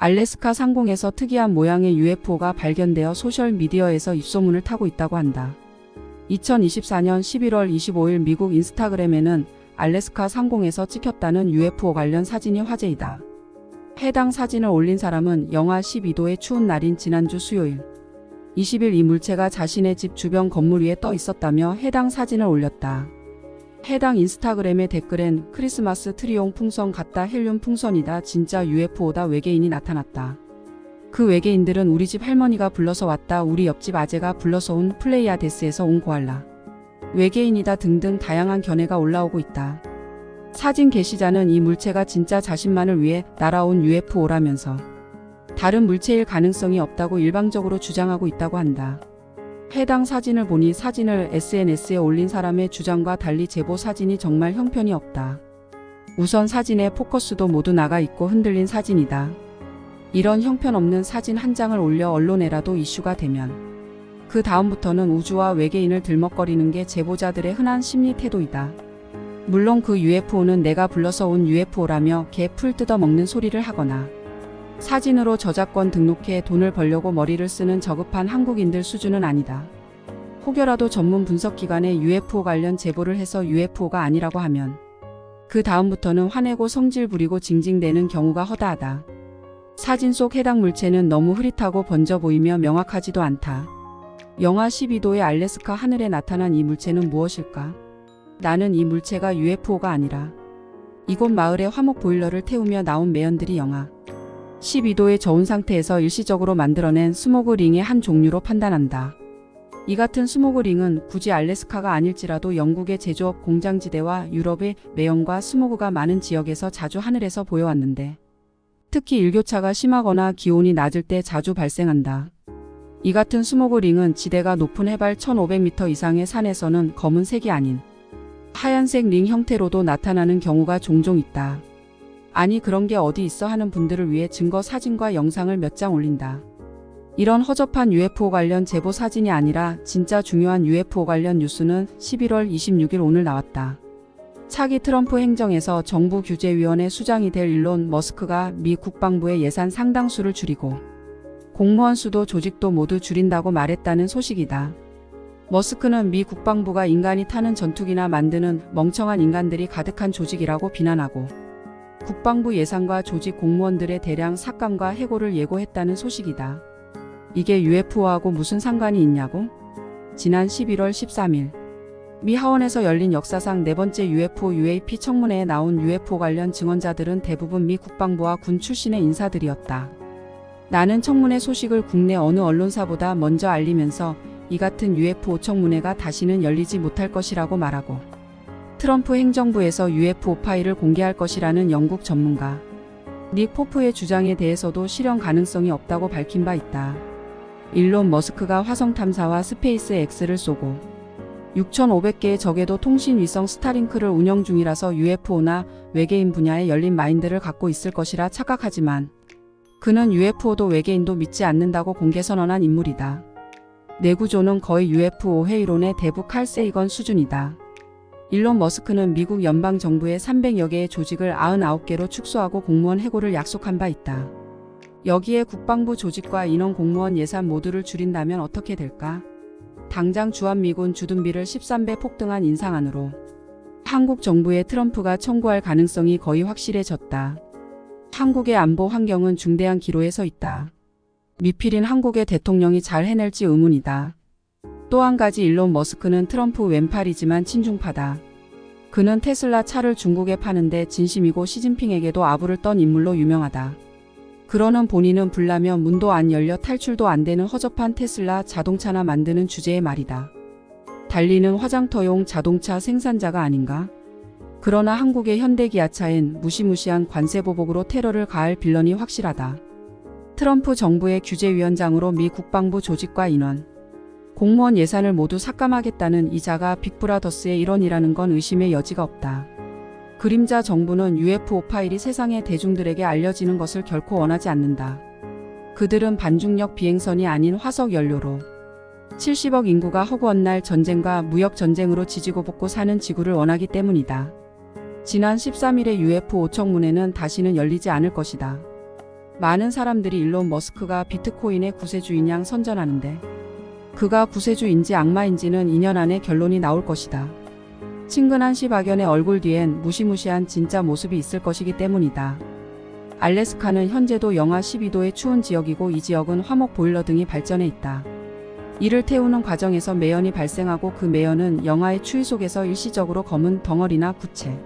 알래스카 상공에서 특이한 모양의 UFO가 발견되어 소셜미디어에서 입소문을 타고 있다고 한다. 2024년 11월 25일 미국 인스타그램에는 알래스카 상공에서 찍혔다는 UFO 관련 사진이 화제이다. 해당 사진을 올린 사람은 영하 12도의 추운 날인 지난주 수요일 20일 이 물체가 자신의 집 주변 건물 위에 떠 있었다며 해당 사진을 올렸다. 해당 인스타그램의 댓글엔 크리스마스 트리용 풍선 같다, 헬륨 풍선이다, 진짜 UFO다, 외계인이 나타났다. 그 외계인들은 우리 집 할머니가 불러서 왔다, 우리 옆집 아재가 불러서 온, 플레이아데스에서 온 코알라, 외계인이다 등등 다양한 견해가 올라오고 있다. 사진 게시자는 이 물체가 진짜 자신만을 위해 날아온 UFO라면서 다른 물체일 가능성이 없다고 일방적으로 주장하고 있다고 한다. 해당 사진을 보니 사진을 SNS에 올린 사람의 주장과 달리 제보 사진이 정말 형편이 없다. 우선 사진의 포커스도 모두 나가 있고 흔들린 사진이다. 이런 형편없는 사진 한 장을 올려 언론에라도 이슈가 되면 그 다음부터는 우주와 외계인을 들먹거리는 게 제보자들의 흔한 심리 태도이다. 물론 그 UFO는 내가 불러서 온 UFO라며 개 풀 뜯어먹는 소리를 하거나 사진으로 저작권 등록해 돈을 벌려고 머리를 쓰는 저급한 한국인들 수준은 아니다. 혹여라도 전문 분석기관에 UFO 관련 제보를 해서 UFO가 아니라고 하면 그 다음부터는 화내고 성질 부리고 징징대는 경우가 허다하다. 사진 속 해당 물체는 너무 흐릿하고 번져 보이며 명확하지도 않다. 영하 12도의 알래스카 하늘에 나타난 이 물체는 무엇일까? 나는 이 물체가 UFO가 아니라 이곳 마을의 화목 보일러를 태우며 나온 매연들이 영하 12도의 저온 상태에서 일시적으로 만들어낸 스모그 링의 한 종류로 판단한다. 이 같은 스모그 링은 굳이 알래스카가 아닐지라도 영국의 제조업 공장지대와 유럽의 매연과 스모그가 많은 지역에서 자주 하늘에서 보여왔는데 특히 일교차가 심하거나 기온이 낮을 때 자주 발생한다. 이 같은 스모그 링은 지대가 높은 해발 1500m 이상의 산에서는 검은색이 아닌 하얀색 링 형태로도 나타나는 경우가 종종 있다. 아니 그런 게 어디 있어 하는 분들을 위해 증거 사진과 영상을 몇 장 올린다. 이런 허접한 UFO 관련 제보 사진이 아니라 진짜 중요한 UFO 관련 뉴스는 11월 26일 오늘 나왔다. 차기 트럼프 행정에서 정부 규제위원회 수장이 될 일론 머스크가 미 국방부의 예산 상당수를 줄이고 공무원 수도 조직도 모두 줄인다고 말했다는 소식이다. 머스크는 미 국방부가 인간이 타는 전투기나 만드는 멍청한 인간들이 가득한 조직이라고 비난하고 국방부 예산과 조직 공무원들의 대량 삭감과 해고를 예고했다는 소식이다. 이게 UFO하고 무슨 상관이 있냐고? 지난 11월 13일 미 하원에서 열린 역사상 네 번째 UFO UAP 청문회에 나온 UFO 관련 증언자들은 대부분 미 국방부와 군 출신의 인사들이었다. 나는 청문회 소식을 국내 어느 언론사보다 먼저 알리면서 이 같은 UFO 청문회가 다시는 열리지 못할 것이라고 말하고 트럼프 행정부에서 UFO 파일을 공개할 것이라는 영국 전문가 닉 포프의 주장에 대해서도 실현 가능성이 없다고 밝힌 바 있다. 일론 머스크가 화성 탐사와 스페이스 X를 쏘고 6,500개의 저궤도 통신 위성 스타링크를 운영 중이라서 UFO나 외계인 분야에 열린 마인드를 갖고 있을 것이라 착각하지만 그는 UFO도 외계인도 믿지 않는다고 공개 선언한 인물이다. 내 구조는 거의 UFO 회의론의 대부 칼 세이건 수준이다. 일론 머스크는 미국 연방정부의 300여 개의 조직을 99개로 축소하고 공무원 해고를 약속한 바 있다. 여기에 국방부 조직과 인원 공무원 예산 모두를 줄인다면 어떻게 될까? 당장 주한미군 주둔비를 13배 폭등한 인상안으로 한국 정부에 트럼프가 청구할 가능성이 거의 확실해졌다. 한국의 안보 환경은 중대한 기로에 서 있다. 미필인 한국의 대통령이 잘 해낼지 의문이다. 또 한 가지 일론 머스크는 트럼프 왼팔이지만 친중파다. 그는 테슬라 차를 중국에 파는데 진심이고 시진핑에게도 아부를 떤 인물로 유명하다. 그러는 본인은 불나면 문도 안 열려 탈출도 안 되는 허접한 테슬라 자동차나 만드는 주제의 말이다. 달리는 화장터용 자동차 생산자가 아닌가? 그러나 한국의 현대기아차엔 무시무시한 관세보복으로 테러를 가할 빌런이 확실하다. 트럼프 정부의 규제위원장으로 미 국방부 조직과 인원, 공무원 예산을 모두 삭감하겠다는 이자가 빅브라더스의 일원이라는 건 의심의 여지가 없다. 그림자 정부는 UFO 파일이 세상의 대중들에게 알려지는 것을 결코 원하지 않는다. 그들은 반중력 비행선이 아닌 화석 연료로 70억 인구가 허구한 날 전쟁과 무역 전쟁으로 지지고 볶고 사는 지구를 원하기 때문이다. 지난 13일의 UFO 청문회는 다시는 열리지 않을 것이다. 많은 사람들이 일론 머스크가 비트코인의 구세주인 양 선전하는데 그가 구세주인지 악마인지는 2년 안에 결론이 나올 것이다. 친근한 시바견의 얼굴 뒤엔 무시무시한 진짜 모습이 있을 것이기 때문이다. 알래스카는 현재도 영하 12도의 추운 지역이고 이 지역은 화목 보일러 등이 발전해 있다. 이를 태우는 과정에서 매연이 발생하고 그 매연은 영하의 추위 속에서 일시적으로 검은 덩어리나 구체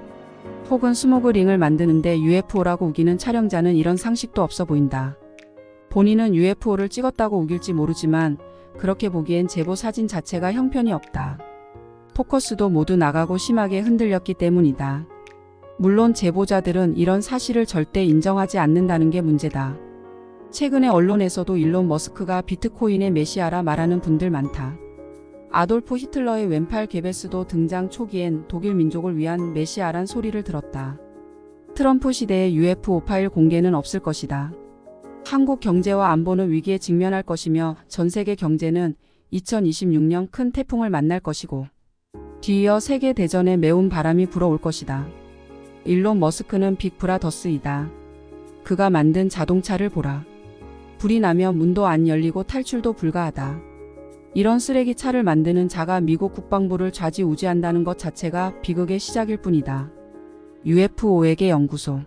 혹은 스모그 링을 만드는데 UFO라고 우기는 촬영자는 이런 상식도 없어 보인다. 본인은 UFO를 찍었다고 우길지 모르지만 그렇게 보기엔 제보 사진 자체가 형편이 없다. 포커스도 모두 나가고 심하게 흔들렸기 때문이다. 물론 제보자들은 이런 사실을 절대 인정하지 않는다는 게 문제다. 최근에 언론에서도 일론 머스크가 비트코인의 메시아라 말하는 분들 많다. 아돌프 히틀러의 왼팔 게베스도 등장 초기엔 독일 민족을 위한 메시아란 소리를 들었다. 트럼프 시대에 UFO 파일 공개는 없을 것이다. 한국 경제와 안보는 위기에 직면할 것이며 전 세계 경제는 2026년 큰 태풍을 만날 것이고 뒤이어 세계 대전에 매운 바람이 불어올 것이다. 일론 머스크는 빅 브라더스이다. 그가 만든 자동차를 보라. 불이 나면 문도 안 열리고 탈출도 불가하다. 이런 쓰레기 차를 만드는 자가 미국 국방부를 좌지우지한다는 것 자체가 비극의 시작일 뿐이다. UFO에게 연구소